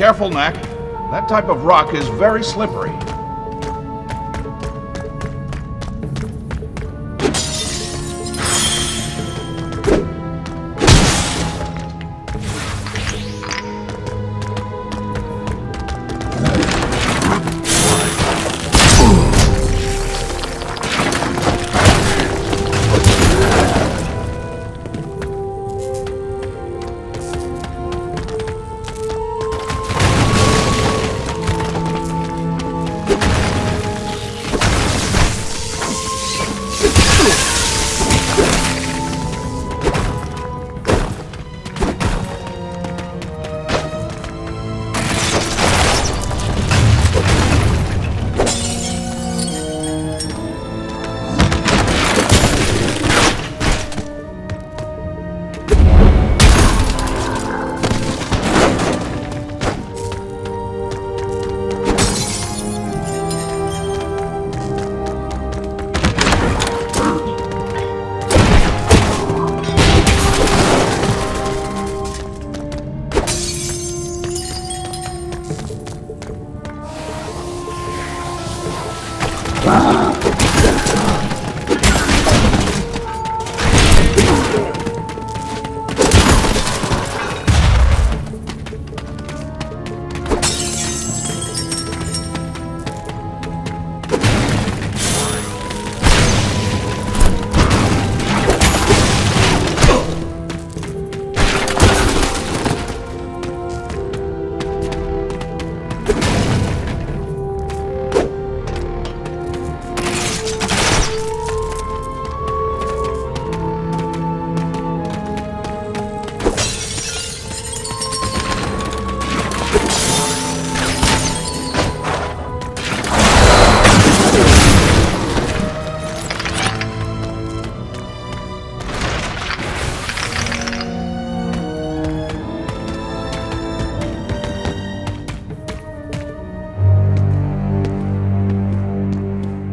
careful, Knack. That type of rock is very slippery.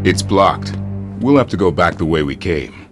It's blocked. We'll have to go back the way we came.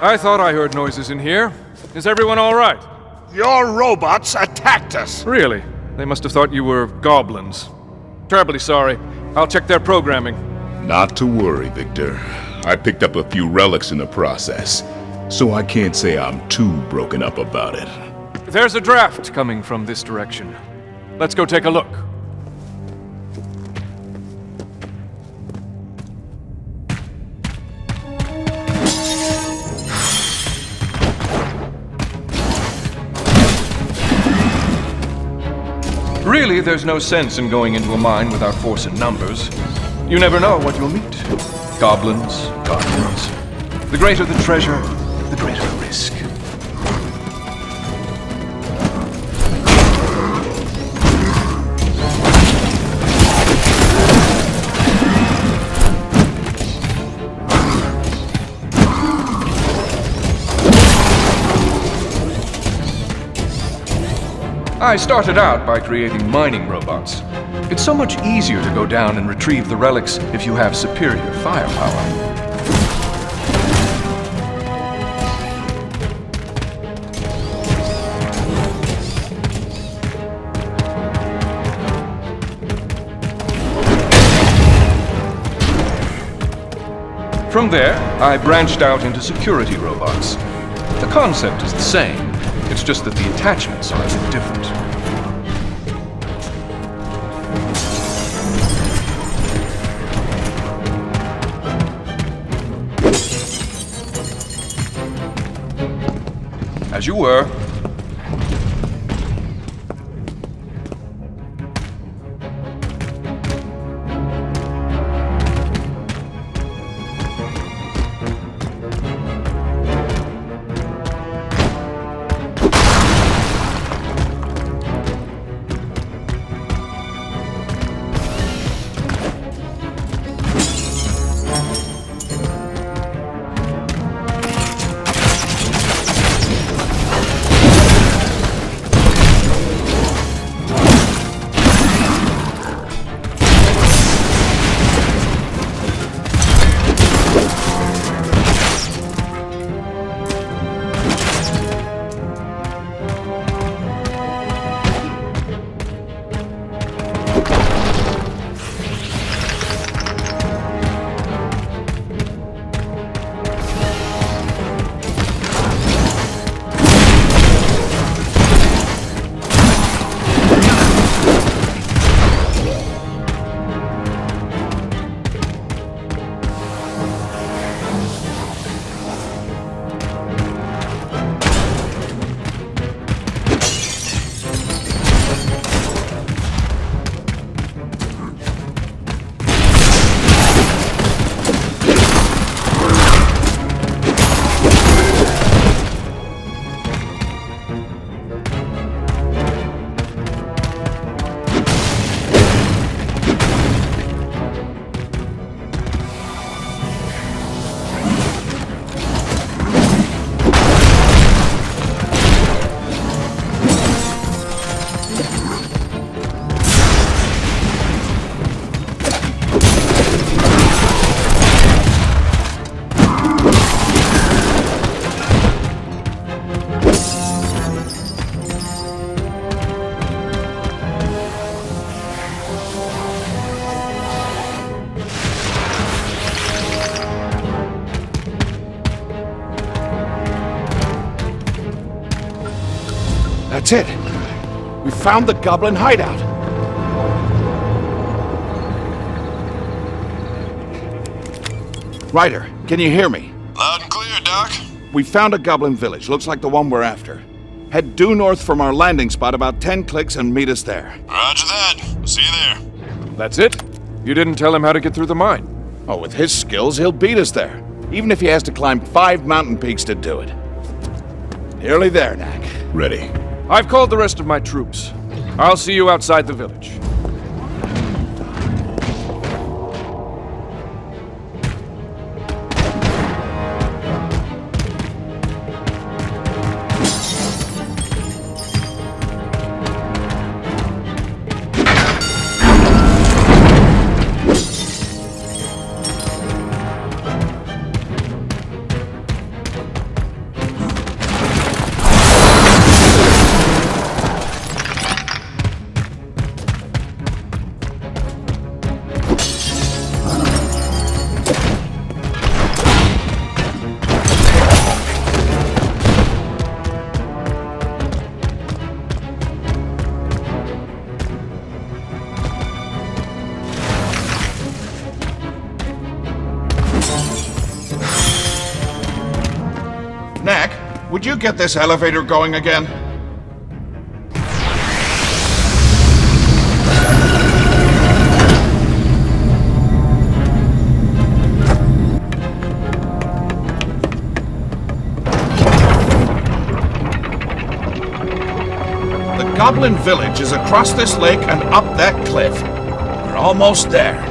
I thought I heard noises in here. Is everyone all right? Your robots attacked us! Really? They must have thought you were goblins. Terribly sorry. I'll check their programming. Not to worry, Victor. I picked up a few relics in the process, so I can't say I'm too broken up about it. There's a draft coming from this direction. Let's go take a look. Really, there's no sense in going into a mine without force in numbers. You never know what you'll meet. Goblins, guardians. The greater the treasure, the greater the risk. I started out by creating mining robots. It's so much easier to go down and retrieve the relics if you have superior firepower. From there, I branched out into security robots. The concept is the same. It's just that the attachments are a bit different. As you were. That's it. We found the goblin hideout. Ryder, can you hear me? Loud and clear, Doc. We found a goblin village. Looks like the one we're after. Head due north from our landing spot about 10 clicks and meet us there. Roger that. See you there. That's it? You didn't tell him how to get through the mine. Oh, with his skills, he'll beat us there. Even if he has to climb 5 mountain peaks to do it. Nearly there, Knack. Ready. I've called the rest of my troops. I'll see you outside the village. Knack, would you get this elevator going again? The Goblin Village is across this lake and up that cliff. We're almost there.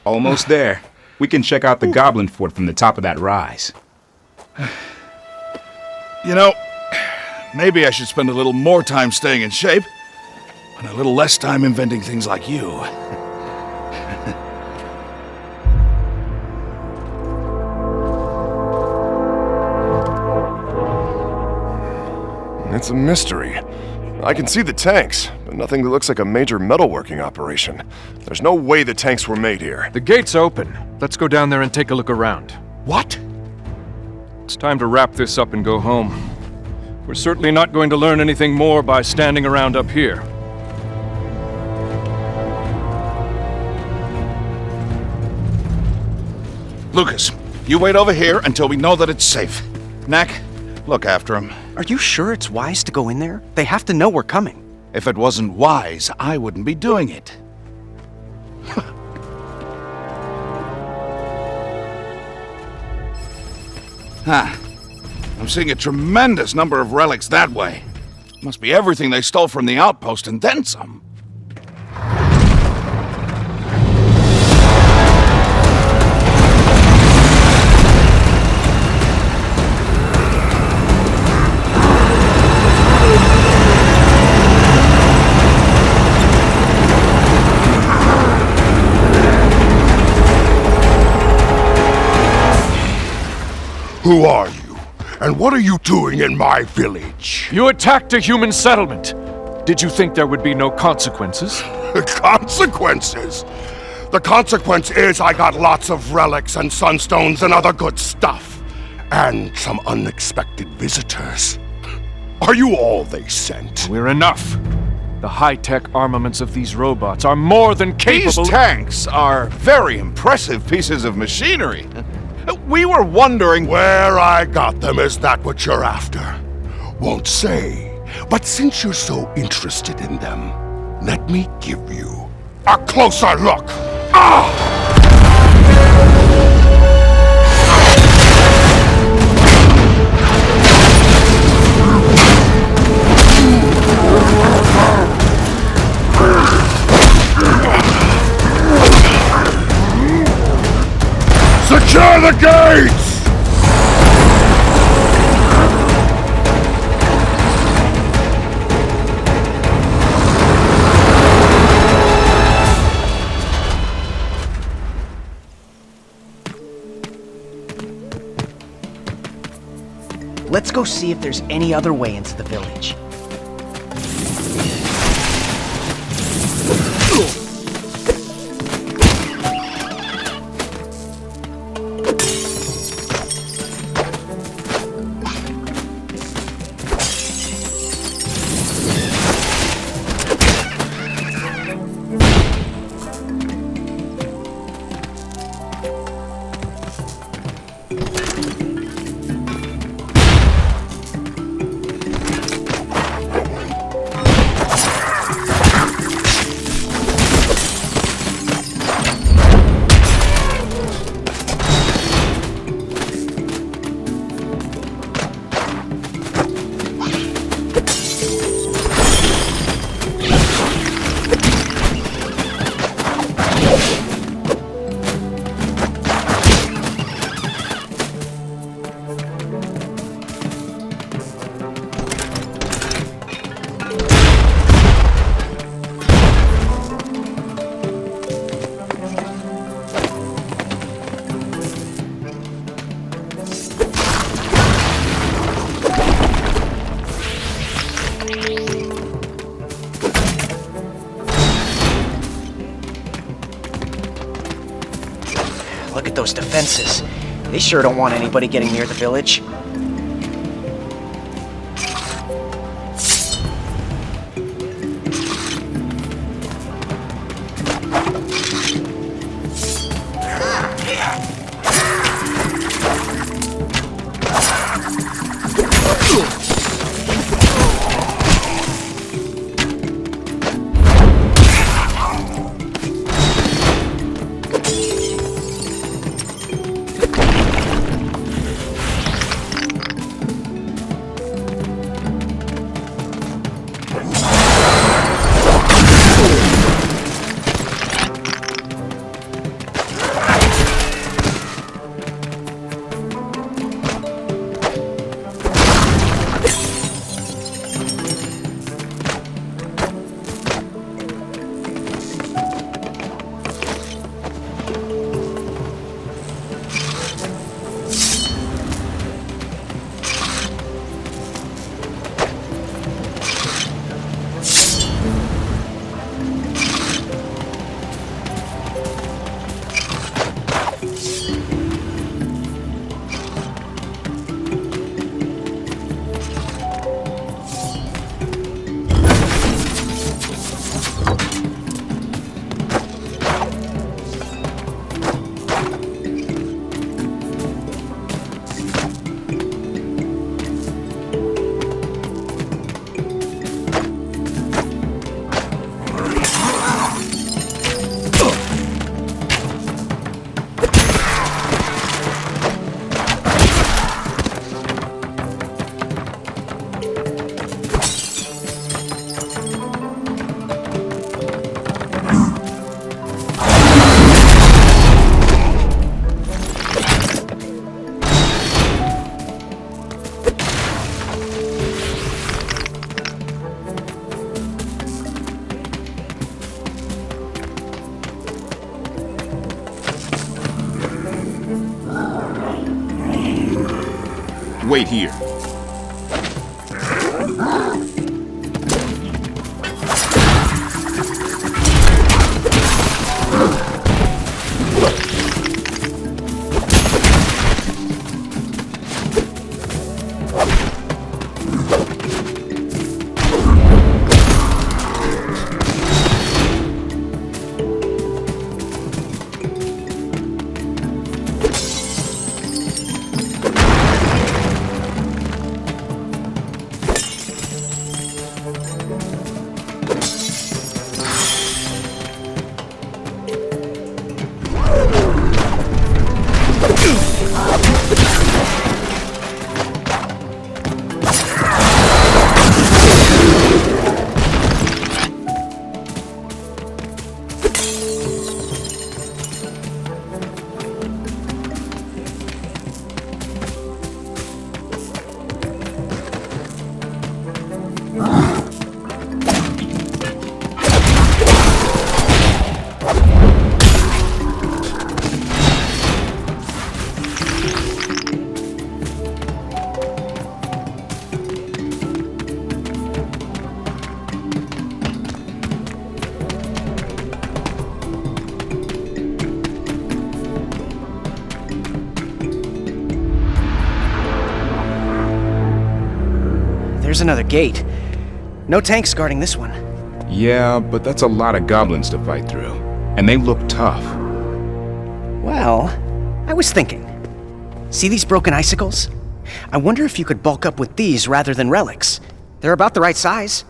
Almost there. We can check out the Goblin Fort from the top of that rise. You know, maybe I should spend a little more time staying in shape, and a little less time inventing things like you. It's a mystery. I can see the tanks, but nothing that looks like a major metalworking operation. There's no way the tanks were made here. The gate's open. Let's go down there and take a look around. What? It's time to wrap this up and go home. We're certainly not going to learn anything more by standing around up here. Lucas, you wait over here until we know that it's safe. Knack, look after him. Are you sure it's wise to go in there? They have to know we're coming. If it wasn't wise, I wouldn't be doing it. Huh. I'm seeing a tremendous number of relics that way. Must be everything they stole from the outpost and then some. Who are you? And what are you doing in my village? You attacked a human settlement. Did you think there would be no consequences? Consequences? The consequence is I got lots of relics and sunstones and other good stuff. And some unexpected visitors. Are you all they sent? We're enough. The high-tech armaments of these robots are more than capable. These tanks are very impressive pieces of machinery. We were wondering... Where I got them, is that what you're after? Won't say. But since you're so interested in them, let me give you a closer look. Secure the gates! Let's go see if there's any other way into the village. Look at those defenses. They sure don't want anybody getting near the village. wait here. There's another gate. No tanks guarding this one. Yeah, but that's a lot of goblins to fight through. And they look tough. Well, I was thinking. See these broken icicles? I wonder if you could bulk up with these rather than relics. They're about the right size.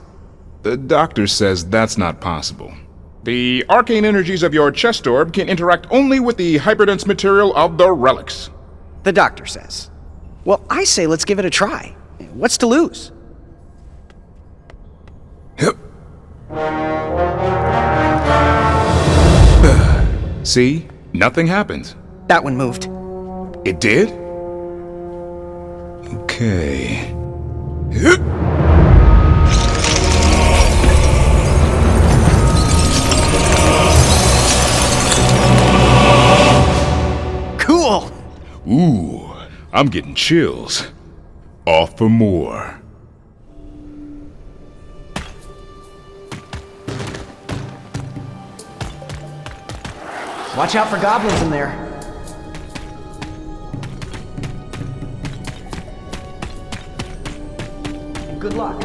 The doctor says that's not possible. The arcane energies of your chest orb can interact only with the hyperdense material of the relics. The doctor says. Well, I say let's give it a try. What's to lose? See? Nothing happens. That one moved. It did? Okay. Cool! Ooh, I'm getting chills. Off for more. Watch out for goblins in there. And good luck.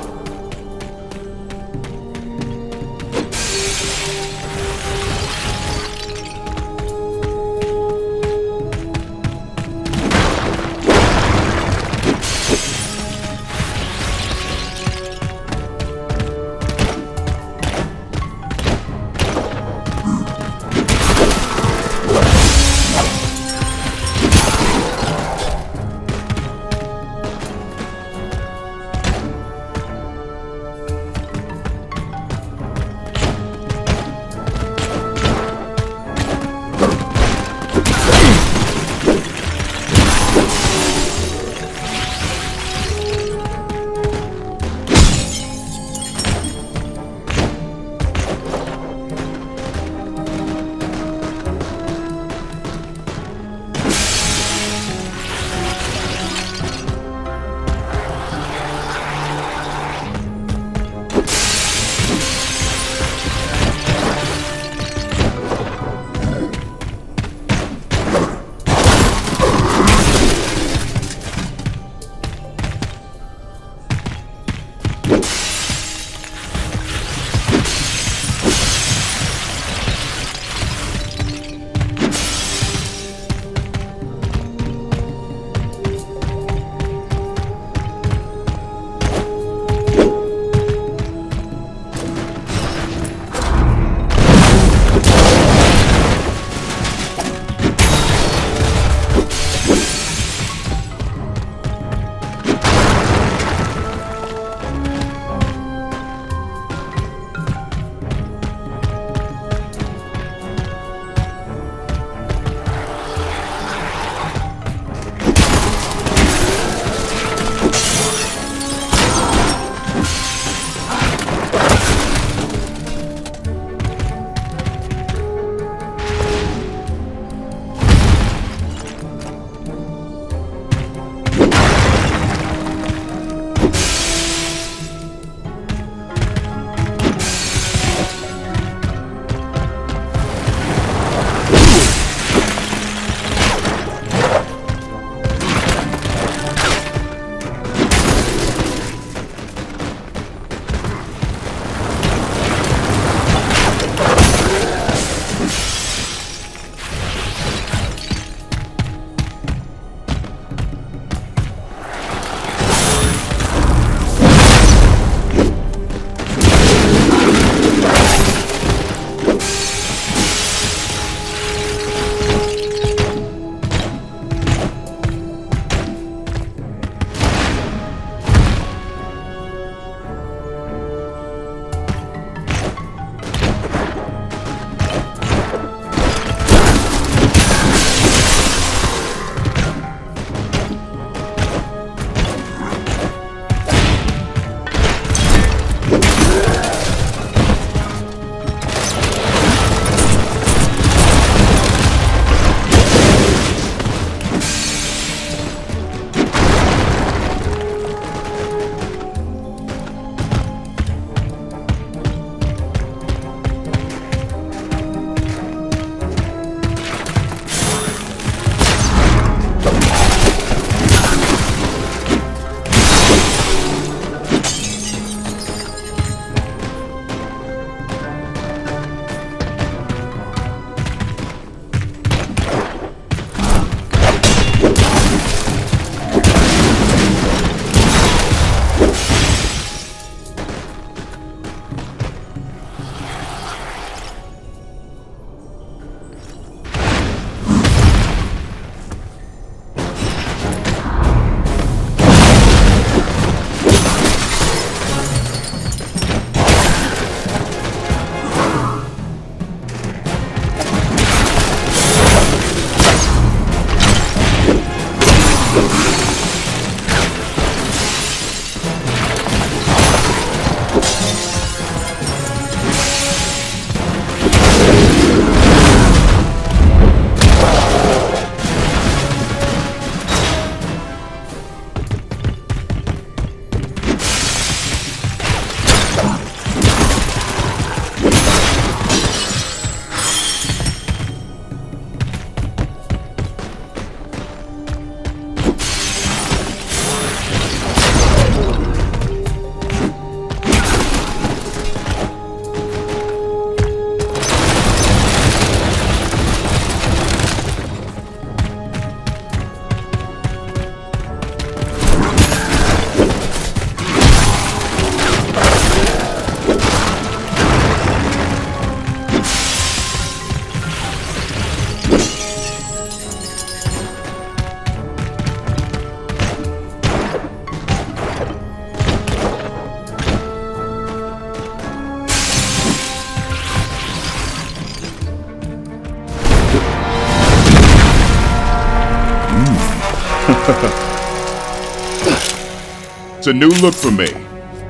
It's a new look for me.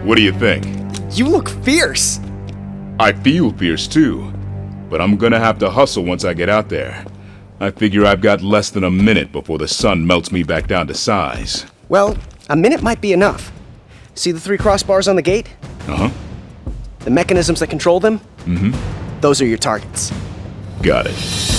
What do you think? You look fierce. I feel fierce too, but I'm gonna have to hustle once I get out there. I figure I've got less than a minute before the sun melts me back down to size. Well, a minute might be enough. See the 3 crossbars on the gate? Uh-huh. The mechanisms that control them? Mm-hmm. Those are your targets. Got it.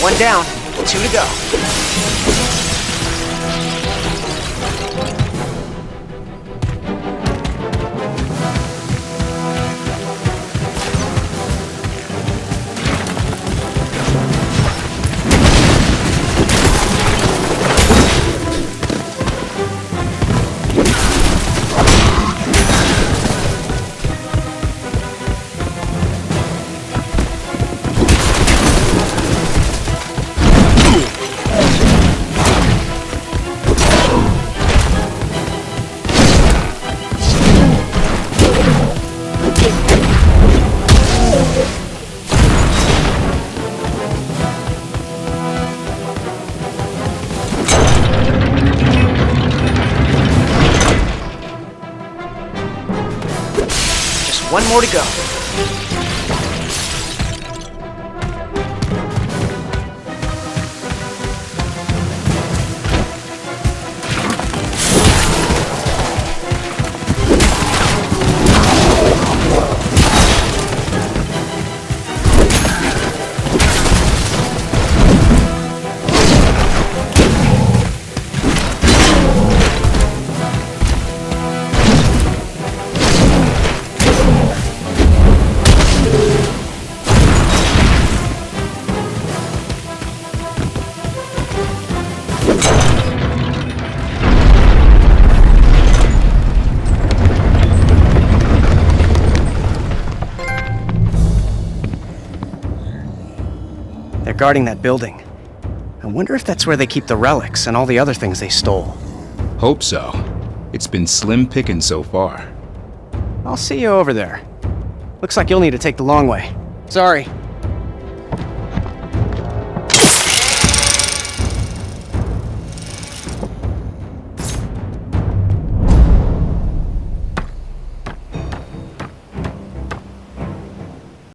One down, 2 to go. One more to go. They're guarding that building. I wonder if that's where they keep the relics and all the other things they stole. Hope so. It's been slim picking so far. I'll see you over there. Looks like you'll need to take the long way. Sorry.